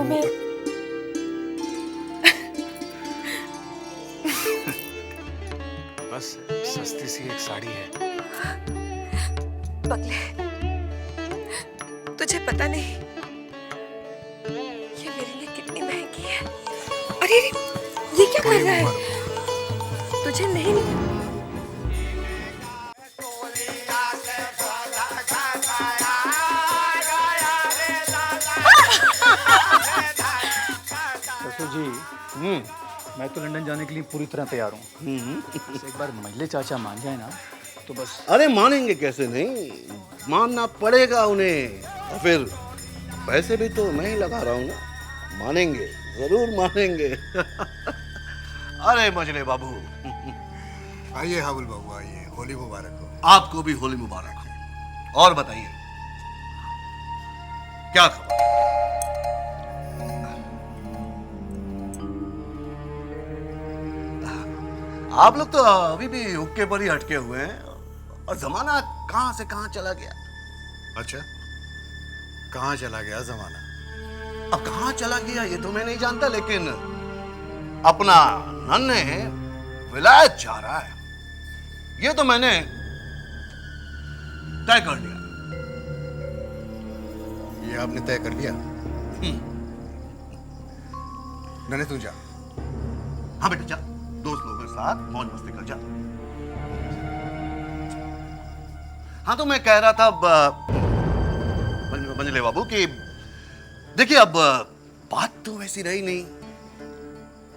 वो मैं बस सस्ती सी एक साड़ी है। पगले, तुझे पता नहीं ये मेरे लिए कितनी महंगी है। अरे ये क्या कर रहा है? तुझे नहीं ससुर जी, मैं तो लंदन जाने के लिए पूरी तरह तैयार हूँ। बस एक बार महिले चाचा मान जाए ना तो बस। अरे मानेंगे कैसे नहीं, मानना पड़ेगा उन्हें। और फिर पैसे भी तो मैं ही लगा रहा हूँ ना, मानेंगे, जरूर मानेंगे। अरे मजले बाबू, आइए हाबुल बाबू, आइए, होली मुबारक हो। आपको भी होली मुबारक हो। और बताइए क्या खबर? आप लोग तो अभी भी हुक्के पर ही हटके हुए हैं, और जमाना कहां से कहां चला गया। अच्छा, कहाँ चला गया जमाना? अब कहां चला गया ये तो मैं नहीं जानता, लेकिन अपना नन्हे विलायत जा रहा है, ये तो मैंने तय कर लिया। ये आपने तय कर लिया? नन्हे तू जा। हाँ बेटा जा, दोस्त लोगों के साथ मौज मस्ती कर जा। हाँ तो मैं कह रहा था मंजले बाबू कि देखिए अब बात तो वैसी रही नहीं।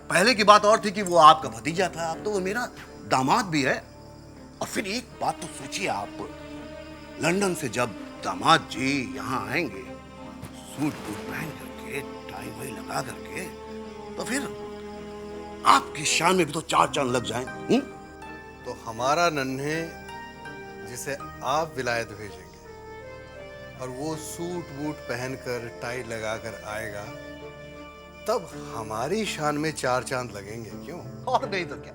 पहले की बात और थी कि वो आपका भतीजा था, अब तो वो मेरा दामाद भी है। और फिर एक बात तो सोचिए आप, लंदन से जब दामाद जी यहाँ आएंगे सूट बूट पहन करके, टाई वाई लगा करके, तो फिर आपकी शान में भी तो चार चांद लग जाएं। तो हमारा नन्हे जिसे आप विलायत भेजेंगे और वो सूट बूट पहनकर टाई लगाकर आएगा, तब हमारी शान में चार चांद लगेंगे, क्यों? और नहीं तो क्या।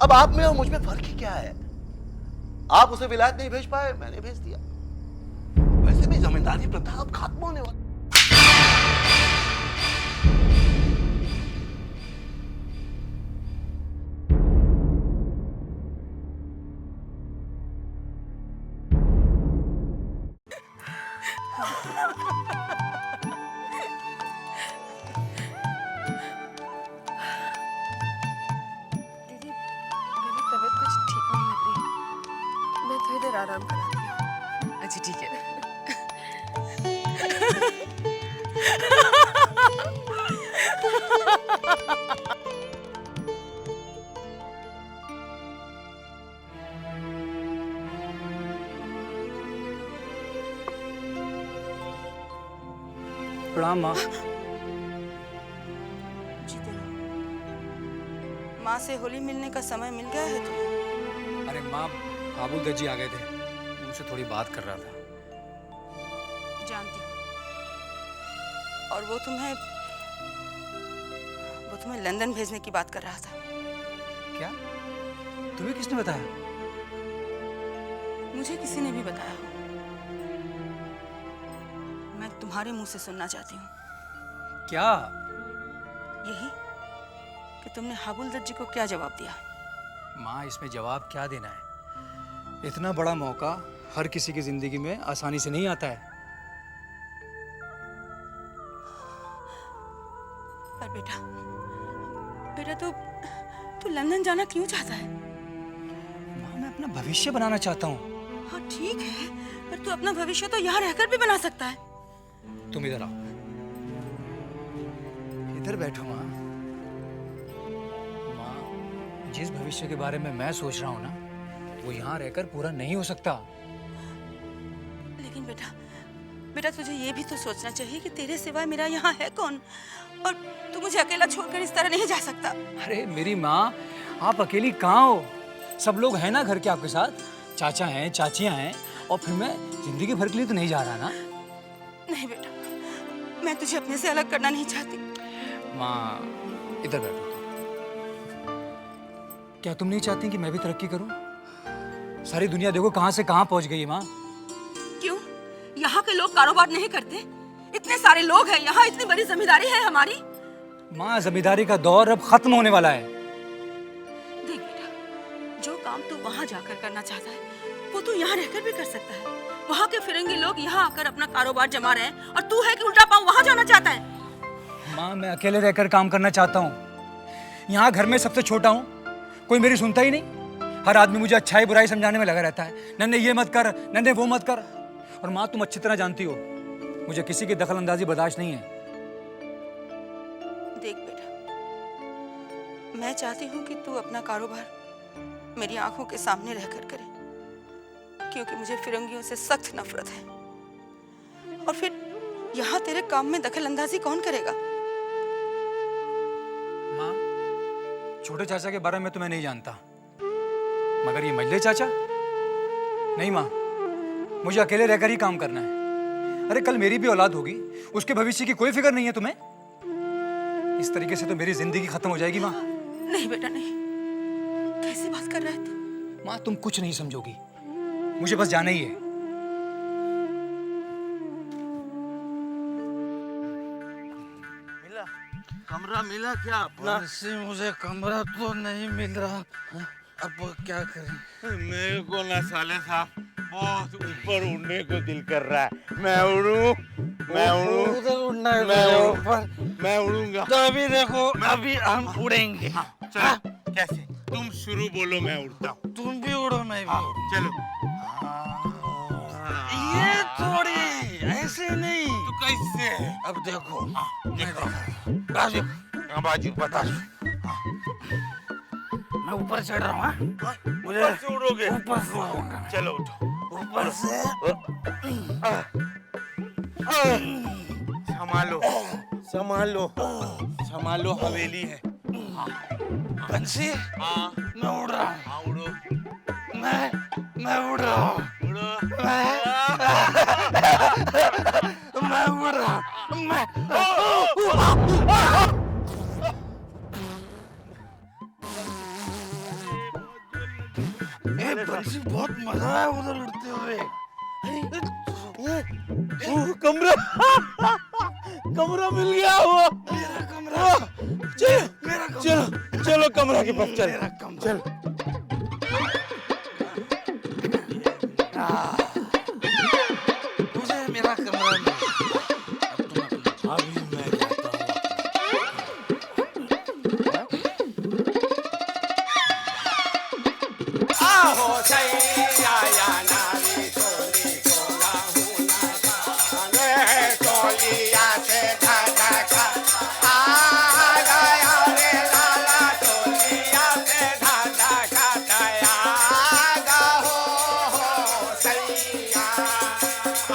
अब आप में और मुझ में फर्क ही क्या है? आप उसे विलायत नहीं भेज पाए, मैंने भेज दिया। वैसे भी जमींदारी प्रथा अब खत्म होने वाली। दीदी, मेरी तबीयत कुछ ठीक नहीं लग रही, मैं थोड़ी देर आराम कराती हूँ। अच्छा ठीक है। प्रणाम माँ। जीते रहो। माँ से होली मिलने का समय मिल गया है तुम्हें? अरे माँ, हाबुल दज्जी आ गए थे, उनसे थोड़ी बात कर रहा था। जानती हूँ। और वो तुम्हें लंदन भेजने की बात कर रहा था। क्या? तुम्हें किसने बताया? मुझे किसी ने भी बताया हो। मैं तुम्हारे मुंह से सुनना चाहती हूँ। क्या? यही कि तुमने हाबुल दज्जी को क्या जवाब दिया? माँ, इसमें जवाब क्या देना है? इतना बड़ा मौका हर किसी की जिंदगी में आसानी से नहीं आता है। पर बेटा तू लंदन जाना क्यों चाहता है? माँ, मैं अपना भविष्य बनाना चाहता हूँ। हाँ ठीक है, पर तू अपना भविष्य तो यहाँ रहकर भी बना सकता है। तुम इधर आओ, इधर बैठो माँ। माँ, जिस भविष्य के बारे में मैं सोच रहा हूँ ना, वो यहाँ रहकर पूरा नहीं हो सकता। लेकिन बेटा तुझे ये भी तो सोचना चाहिए कि तेरे सिवाय मेरा यहाँ है कौन, और तू मुझे अकेला छोड़कर इस तरह नहीं जा सकता। अरे मेरी माँ, आप अकेली कहाँ हो? सब लोग हैं ना घर के आपके साथ, चाचा हैं, चाचियाँ हैं, और फिर मैं जिंदगी भर के लिए तो नहीं जा रहा ना। नहीं बेटा, मैं तुझे अपने से अलग करना नहीं चाहती। माँ, इधर बैठो। क्या तुम नहीं चाहती कि मैं भी तरक्की करूं? सारी दुनिया देखो कहां से कहां पहुंच गई है माँ। क्यों? यहाँ के लोग कारोबार नहीं करते? इतने इतने सारे लोग हैं यहाँ, इतनी बड़ी जिम्मेदारी है हमारी। माँ, जिम्मेदारी का दौर अब खत्म होने वाला है। देख बेटा, जो काम तू वहाँ जाकर करना चाहता है वो तू यहाँ रहकर भी कर सकता है। वहाँ के फिरंगी लोग यहाँ आकर अपना कारोबार जमा रहे हैं और तू है कि उल्टा पाँव वहाँ जाना चाहता है। माँ, मैं अकेले रहकर काम करना चाहता हूँ। यहाँ घर में सबसे छोटा हूँ, कोई मेरी सुनता ही नहीं। हर आदमी मुझे अच्छाई बुराई समझाने में लगा रहता है। नन्हे ये मत कर, नन्हे वो मत कर। और माँ, तुम अच्छी तरह जानती हो मुझे किसी की दखल अंदाजी बर्दाश्त नहीं है। देख बेटा, मैं चाहती हूँ कि तू अपना कारोबार मेरी आंखों के सामने रहकर करे, क्योंकि मुझे फिरंगियों से सख्त नफरत है। और फिर यहाँ तेरे काम में दखल अंदाजी कौन करेगा? माँ, छोटे चाचा के बारे में तो मैं नहीं जानता, मगर ये मजले चाचा, नहीं माँ, मुझे अकेले रहकर ही काम करना है। अरे कल मेरी भी औलाद होगी, उसके भविष्य की कोई फिक्र नहीं है तुम्हें? इस तरीके से तो मेरी जिंदगी खत्म हो जाएगी माँ। नहीं बेटा नहीं, कैसी बात कर रहा है तू? माँ, तुम कुछ नहीं समझोगी, मुझे बस जाना ही है। मिला कमरा, मिला क्या अपना? मुझे कमरा तो नहीं मिल रहा, अब क्या करें? मेरे को ना साले साहब बहुत ऊपर उड़ने को दिल कर रहा है। मैं उड़ूं, मैं उड़ूं, उधर उड़ना है, मैं तुझे उड़ूं, ऊपर। मैं उड़ूंगा। तो अभी देखो, अभी हम उड़ेंगे। चलो, कैसे? तुम शुरू बोलो, मैं उड़ता हूँ। तुम भी उड़ो, मैं भी उड़ूं। चलो। ये थोड़ी ऐसे नहीं। तो कैसे? अब देखो, देखो, बाजू बाजू बता। मैं ऊपर चढ़ रहा हूँ, हाँ? मुझे ऊपर से उड़ोगे? ऊपर से उड़ूंगा। चलो उठो। ऊपर से संभालो, संभालो, संभालो, हवेली है। बंसी, हाँ, मैं उड़ रहा हूँ। हाँ, उड़ो, मैं उड़ रहा हूँ। उड़ो। मैं उड़ रहा हूँ। मैं बंसी, बहुत मजा आया उधर उड़ते हुए। कमरा, कमरा मिल गया वो। मेरा कमरा, चलो, चलो, चलो कमरा के पास चल। चल। मुझे मेरा कमरा मिल गया। अभी मैं जाता हूँ। आहो सैया या नारी चोली कोला हुना जाने, चोलिया से धड़का आ गया रे लाला, चोलिया से धड़का तया हो सैया,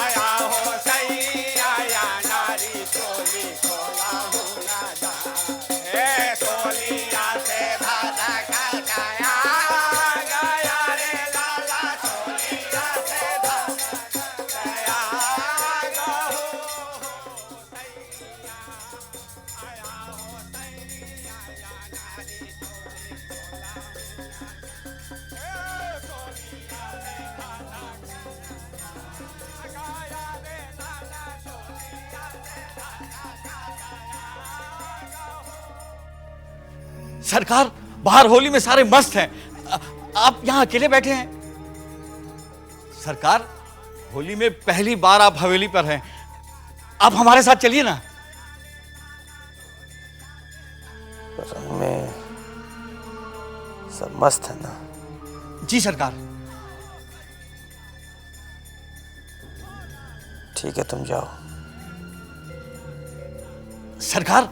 आया हो सैया या नारी चोली कोला हुना जाने, चोलिया से धड़का तया गया रे लाला, चोलिया से धड़का तया हो सैया, आया हो सैया या नारी चोली कोला सरकार, बाहर होली में सारे मस्त हैं, आप यहाँ अकेले बैठे हैं। सरकार, होली में पहली बार आप हवेली पर हैं, आप हमारे साथ चलिए ना। रंग में सब मस्त है ना? जी सरकार। ठीक है, तुम जाओ। सरकार,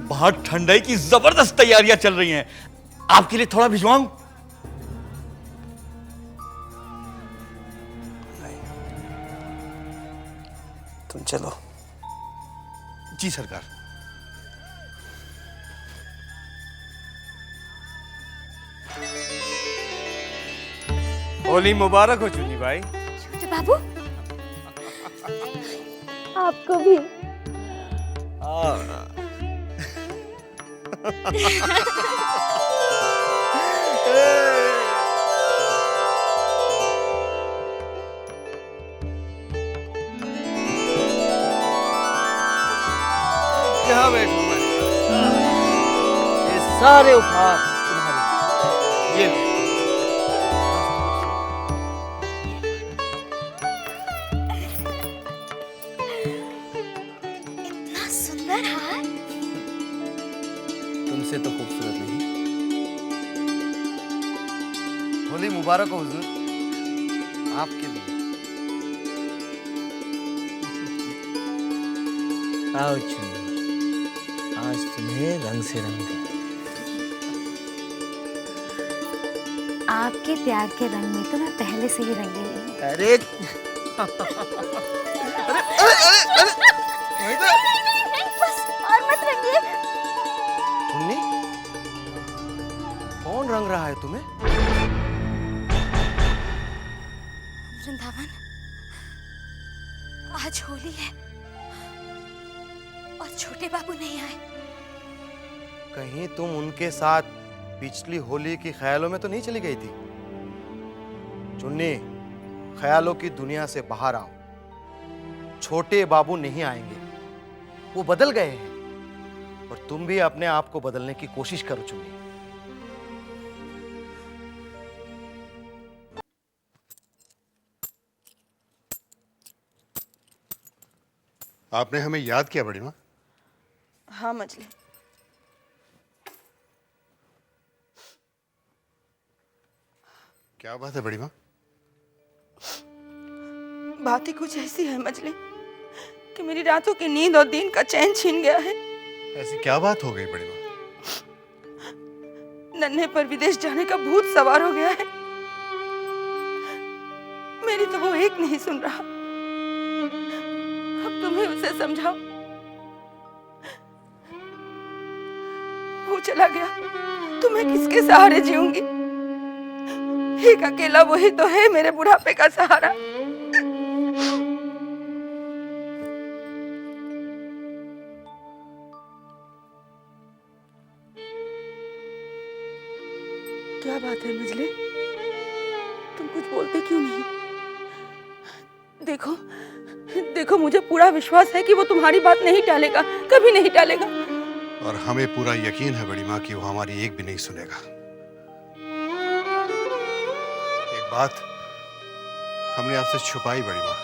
बाहर ठंडाई की जबरदस्त तैयारियां चल रही हैं, आपके लिए थोड़ा भिजवाऊं? नहीं, तुम चलो। जी सरकार। होली मुबारक हो चुनी भाई। छोटे बाबू, आपको भी। यहाँ बैठो हमारे पास। ये सारे उपहार तुम्हारे, ये लो। इतना सुंदर हार। तुमसे तो खूबसूरत नहीं। होली मुबारक हो हुजूर, आपके लिए। आओ चुन्नी, आज तुम्हें रंग से रंग दे। आपके प्यार के रंग में तो मैं पहले से ही रंगी हुई हूँ। अरे बस और मत रंगिए। चुन्नी, कौन रंग रहा है तुम्हें? वृंदावन, आज होली है और छोटे बाबू नहीं आए। कहीं तुम उनके साथ पिछली होली की ख्यालों में तो नहीं चली गई थी? चुन्नी, ख्यालों की दुनिया से बाहर आओ। छोटे बाबू नहीं आएंगे, वो बदल गए हैं और तुम भी अपने आप को बदलने की कोशिश करो चुन्नी। आपने हमें याद किया बड़ी माँ? हाँ मजले, क्या बात है बड़ी माँ? बात ही कुछ ऐसी है मजले कि मेरी रातों की नींद और दिन का चैन छीन गया है। ऐसी क्या बात हो गई बड़ी माँ? नन्हे पर विदेश जाने का भूत सवार हो गया है। मेरी तो वो एक नहीं सुन रहा। अब तुम्हें उसे समझाओ। वो चला गया तो मैं किसके सहारे जीऊंगी? एक अकेला वही तो है मेरे बुढ़ापे का सहारा। क्या बात है मजले, तुम कुछ बोलते क्यों नहीं? देखो देखो, मुझे पूरा विश्वास है कि वो तुम्हारी बात नहीं टालेगा, कभी नहीं टालेगा। और हमें पूरा यकीन है बड़ी माँ कि वो हमारी एक भी नहीं सुनेगा। एक बात हमने आपसे छुपाई बड़ी माँ।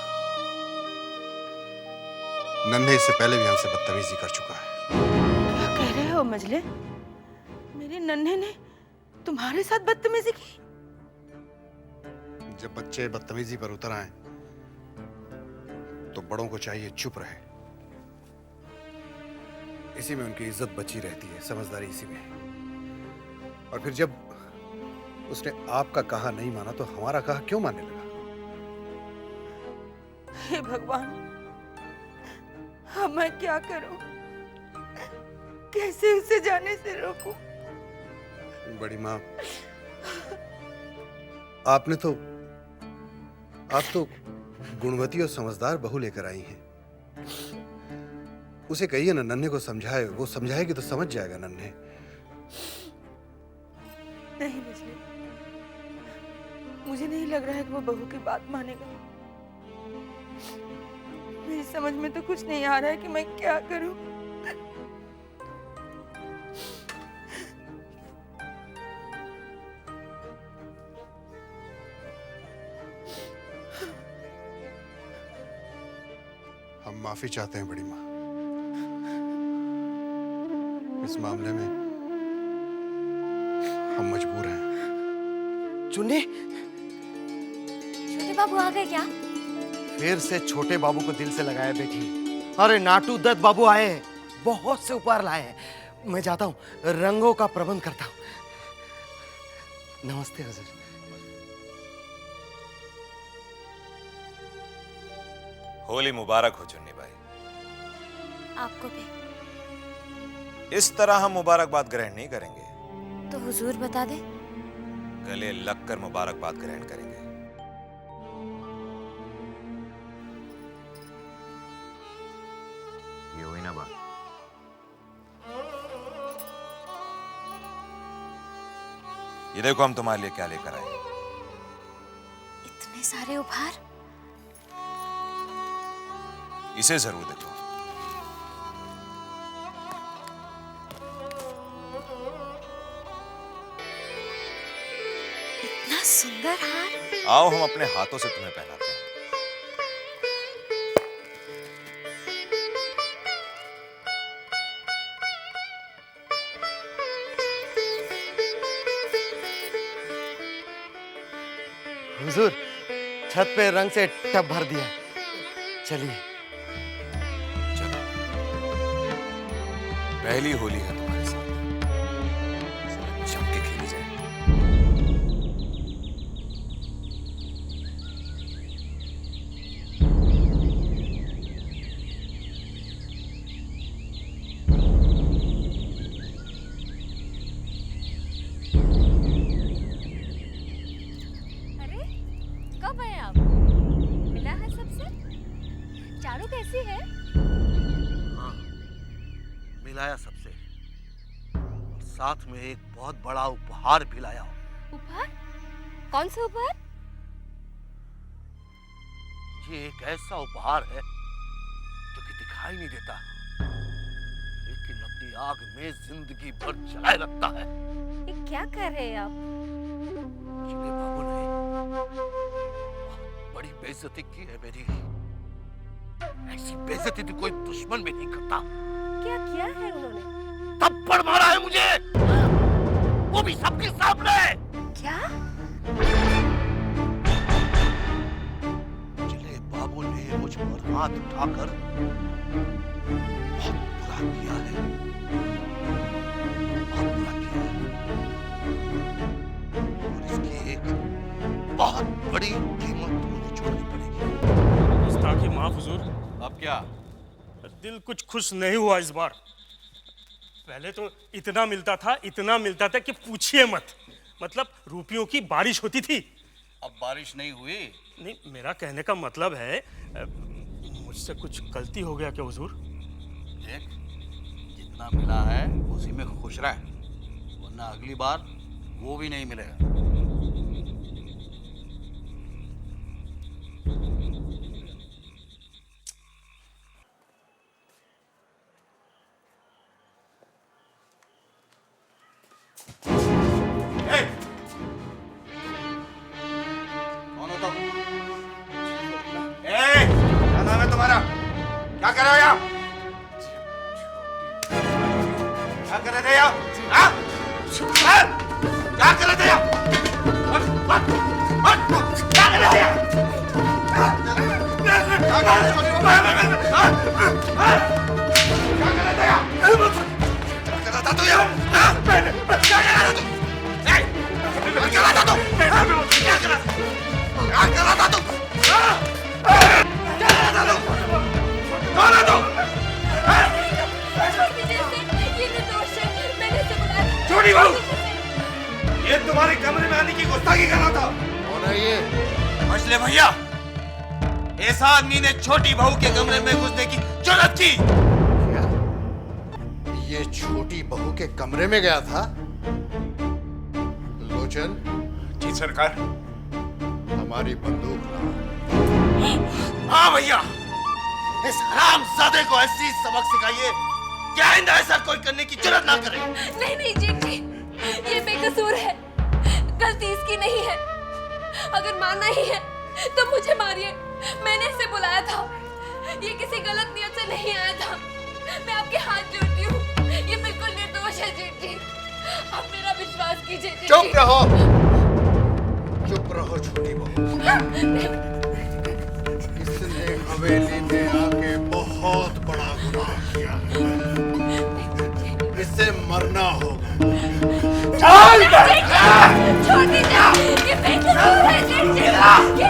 नन्हे इससे पहले भी हमसे बदतमीजी कर चुका है। क्या कह रहे हो मजले? मेरे नन्हे ने तुम्हारे साथ बदतमीजी की? जब बच्चे बदतमीजी पर उतर आए तो बड़ों को चाहिए चुप रहे। इसी में उनकी इज्जत बची रहती है, समझदारी इसी में। और फिर जब उसने आपका कहा नहीं माना तो हमारा कहा क्यों मानने लगा? हे भगवान, अब मैं क्या करूं? कैसे उसे जाने से रोकूं? बड़ी माँ, आप तो गुणवती और समझदार बहू लेकर आई हैं। उसे कहिए ना, नन्हे को समझाए। वो समझाएगी तो समझ जाएगा नन्हे। नहीं मजले, मुझे नहीं लग रहा है कि वो बहू की बात मानेगा। मेरी समझ में तो कुछ नहीं आ रहा है कि मैं क्या करूं। हम माफी चाहते हैं बड़ी माँ। इस मामले में हम मजबूर हैं। चुन्नी, छोटे बाबू आ गए क्या? फिर से छोटे बाबू को दिल से लगाया बेटी। अरे नाटू दत्त बाबू आए हैं, बहुत से उपहार लाए हैं। मैं जाता हूँ, रंगों का प्रबंध करता हूँ। नमस्ते हुजूर। होली मुबारक हो चुन्नी भाई। आपको भी। इस तरह हम मुबारकबाद ग्रहण नहीं करेंगे। तो हुजूर बता दे। गले लगकर मुबारकबाद ग्रहण करेंगे। ये हुई ना बात। ये देखो हम तुम्हारे लिए क्या लेकर आए। इतने सारे उपहार। इसे जरूर देखो। सुंदर हार। आओ हम अपने हाथों से तुम्हें पहनाते हैं। हुजूर, छत पे रंग से टब भर दिया। चलिए। चलो, पहली होली है तुम्हारे साथ, जम के खेली जाए। अरे कब आए आप? मिला है सबसे? चारू कैसी है? हाँ, मिलाया सबसे, और साथ में एक बहुत बड़ा उपहार भी लाया हूँ। उपहार? कौन सा उपहार? ये एक ऐसा उपहार है जो कि दिखाई नहीं देता, लेकिन अपनी आग में जिंदगी भर जलाए रखता है। ये क्या कर रहे हैं आप? मेरे बाबू ने बहुत बड़ी बेइज्जती की है मेरी। ऐसी बेइज्जती तो कोई दुश्मन भी नहीं करता। क्या किया है उन्होंने? थप्पड़ मारा है मुझे, वो भी सबके सामने। क्या? चले बाबू ने मुझ पर हाथ उठाकर बहुत बुरा किया है, बहुत बुरा किया है, और इसकी एक बहुत बड़ी कीमत मुझे चुकानी पड़ेगी। गुस्ताखी माफ हुजूर, अब क्या? दिल कुछ खुश नहीं हुआ इस बार। पहले तो इतना मिलता था कि पूछिए मत। मतलब रुपयों की बारिश होती थी। अब बारिश नहीं हुई। नहीं, मेरा कहने का मतलब है मुझसे कुछ गलती हो गया क्या हुजूर? देख, जितना मिला है उसी में खुश रह, वरना अगली बार वो भी नहीं मिलेगा। कौन हो तुम? क्या नाम है तुम्हारा? क्या कर रहे हो यहाँ? क्या कर रहे थे यहाँ? हाँ? हाँ? क्या कर रहे थे यहाँ? क्या कर रहे थे यहाँ? क्या कर रहे थे यहाँ? क्या कर रहा था तू यहाँ? क्या कर रहा था तू? क्या कर रहा था तू? क्या कर रहा था? क्या कर रहा था तू? क्या कर रहा था तू? कौन है तू? छोटी बहू, ये तुम्हारे कमरे में आने की गुस्ताखी कर रहा था। कौन है ये? मछले भैया, इस आदमी ने छोटी बहू के कमरे में घुसने की जुर्रत की। क्या? ये छोटी बहू के कमरे में गया था? लोचन, जी सरकार। हमारी बंदूक ला। हाँ भैया, इस हरामजादे को ऐसी सबक सिखाइए कि आइंदा ऐसा कोई करने की जुर्रत ना करे। नहीं नहीं जेठ जी, ये बेकसूर है, गलती इसकी नहीं है। अगर मारना ही है तो मुझे मारिए, मैंने इसे बुलाया था। ये किसी गलत नियत से नहीं आया था। मैं आपके हाथ जोड़ती हूँ, ये बिल्कुल निर्दोष है जेठ जी। आप मेरा विश्वास कीजिए जेठ जी। चुप रहो, चुप रहो छोटी बहू। इसने हवेली में आके बहुत बड़ा गुनाह किया है। इसे मरना होगा। छोड़ दीजिए, ये बेकसूर है जेठ जी। ये